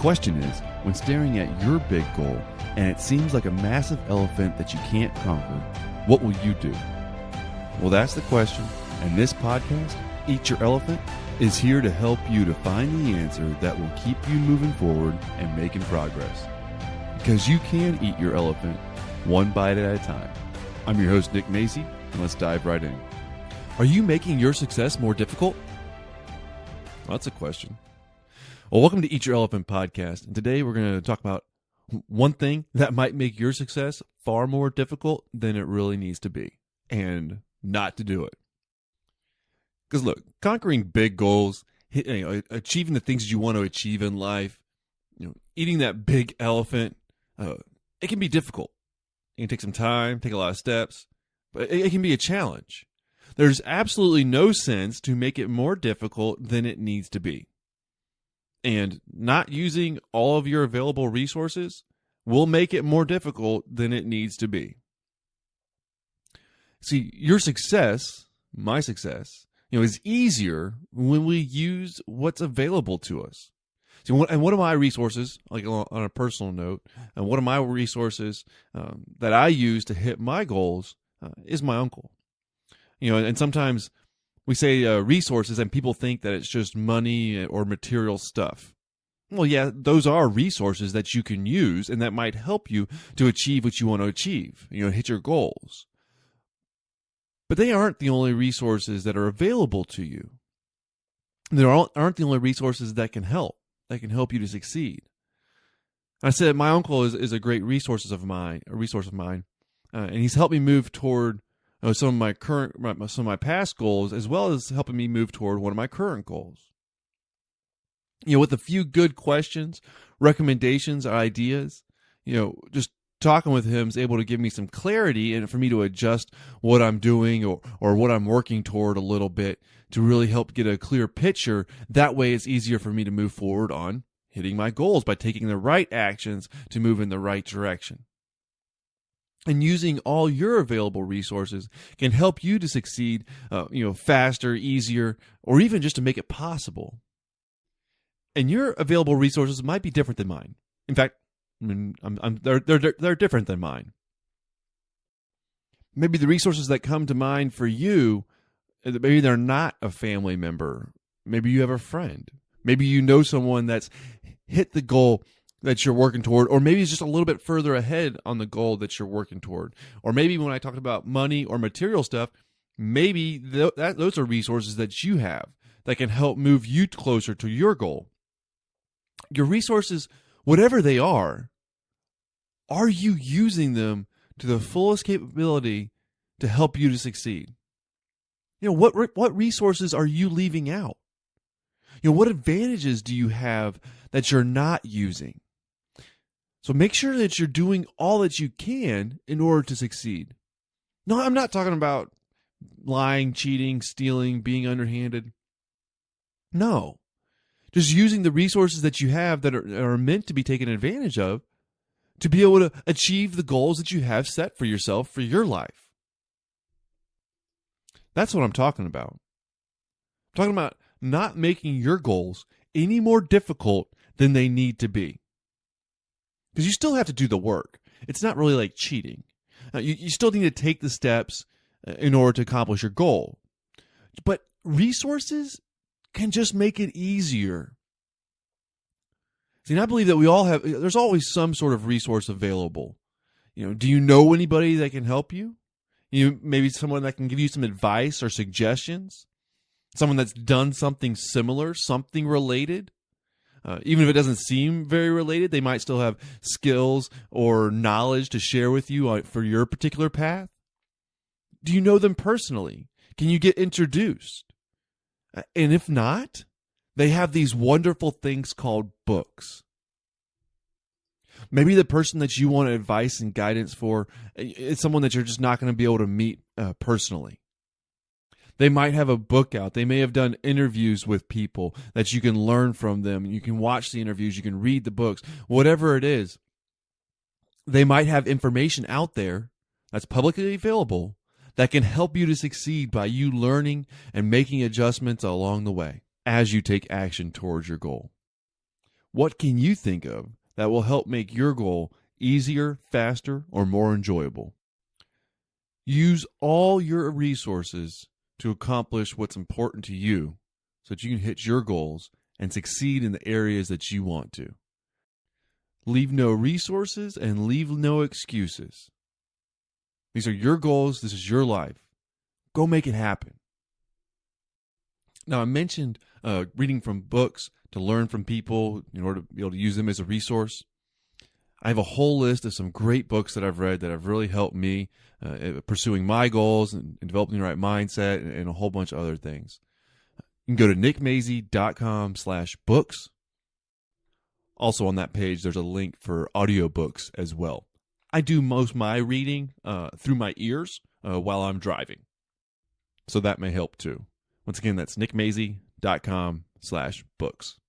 question is, when staring at your big goal and it seems like a massive elephant that you can't conquer, what will you do? Well, that's the question, and this podcast, Eat Your Elephant, is here to help you to find the answer that will keep you moving forward and making progress. Because you can eat your elephant one bite at a time. I'm your host, Nick Macy, and let's dive right in. Are you making your success more difficult? Well, that's a question. Well, welcome to Eat Your Elephant podcast. And today we're going to talk about one thing that might make your success far more difficult than it really needs to be, and not to do it. Because look, conquering big goals, achieving the things you want to achieve in life, eating that big elephant, it can be difficult. It can take some time, take a lot of steps, but it can be a challenge. There's absolutely no sense to make it more difficult than it needs to be. And not using all of your available resources will make it more difficult than it needs to be. See, your success, my success, is easier when we use what's available to us. See, and one of my resources, like on a personal note, and one of my resources that I use to hit my goals is my uncle. And sometimes we say resources and people think that it's just money or material stuff. Well, yeah, those are resources that you can use and that might help you to achieve what you want to achieve, hit your goals. But they aren't the only resources that are available to you. They aren't the only resources that can help you to succeed. I said my uncle is a great resource of mine, and he's helped me move toward some of my past goals, as well as helping me move toward one of my current goals. With a few good questions, recommendations, ideas, just talking with him is able to give me some clarity and for me to adjust what I'm doing or what I'm working toward a little bit to really help get a clear picture. That way it's easier for me to move forward on hitting my goals by taking the right actions to move in the right direction. And using all your available resources can help you to succeed, faster, easier, or even just to make it possible. And your available resources might be different than mine. In fact, they're different than mine. Maybe the resources that come to mind for you, maybe they're not a family member. Maybe you have a friend. Maybe you know someone that's hit the goal that you're working toward, or maybe it's just a little bit further ahead on the goal that you're working toward. Or maybe when I talked about money or material stuff, maybe those are resources that you have that can help move you closer to your goal. Your resources, whatever they are you using them to the fullest capability to help you to succeed? What resources are you leaving out? What advantages do you have that you're not using? So make sure that you're doing all that you can in order to succeed. No, I'm not talking about lying, cheating, stealing, being underhanded. No. Just using the resources that you have that are meant to be taken advantage of to be able to achieve the goals that you have set for yourself for your life. That's what I'm talking about. I'm talking about not making your goals any more difficult than they need to be. Because you still have to do the work. It's not really like cheating. You still need to take the steps in order to accomplish your goal. But resources can just make it easier. See, and I believe that there's always some sort of resource available. Do you know anybody that can help you? Maybe someone that can give you some advice or suggestions? Someone that's done something similar, something related? Even if it doesn't seem very related, they might still have skills or knowledge to share with you for your particular path. Do you know them personally? Can you get introduced? And if not, they have these wonderful things called books. Maybe the person that you want advice and guidance for is someone that you're just not going to be able to meet personally. They might have a book out. They may have done interviews with people that you can learn from them. You can watch the interviews. You can read the books. Whatever it is, they might have information out there that's publicly available that can help you to succeed by you learning and making adjustments along the way as you take action towards your goal. What can you think of that will help make your goal easier, faster, or more enjoyable? Use all your resources to accomplish what's important to you so that you can hit your goals and succeed in the areas that you want to. Leave no resources and leave no excuses. These are your goals. This is your life. Go make it happen. Now, I mentioned reading from books to learn from people in order to be able to use them as a resource. I have a whole list of some great books that I've read that have really helped me pursuing my goals and developing the right mindset and a whole bunch of other things. You can go to nickmazy.com/books. Also on that page, there's a link for audiobooks as well. I do most of my reading through my ears while I'm driving, so that may help too. Once again, that's nickmazy.com/books.